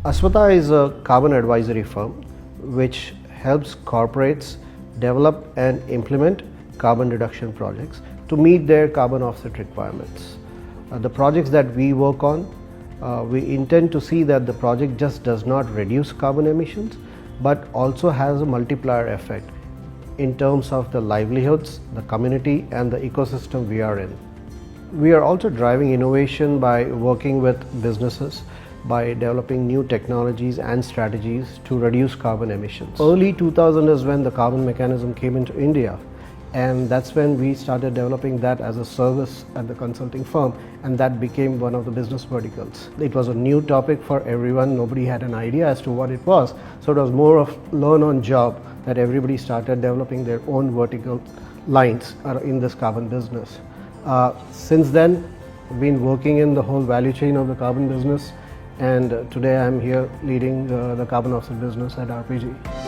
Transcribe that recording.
Asvata is a carbon advisory firm which helps corporates develop and implement carbon reduction projects to meet their carbon offset requirements. The projects that we work on, we intend to see that the project just does not reduce carbon emissions but also has a multiplier effect in terms of the livelihoods, the community and the ecosystem we are in. We are also driving innovation by working with businesses by developing new technologies and strategies to reduce carbon emissions. Early 2000 is when the carbon mechanism came into India, and that's when we started developing that as a service at the consulting firm, and that became one of the business verticals. It was a new topic for everyone. Nobody had an idea as to what it was, so it was more of learn on job that everybody started developing their own vertical lines in this carbon business. Since then, I've been working in the whole value chain of the carbon business, and today I'm here leading the carbon offset business at RPG.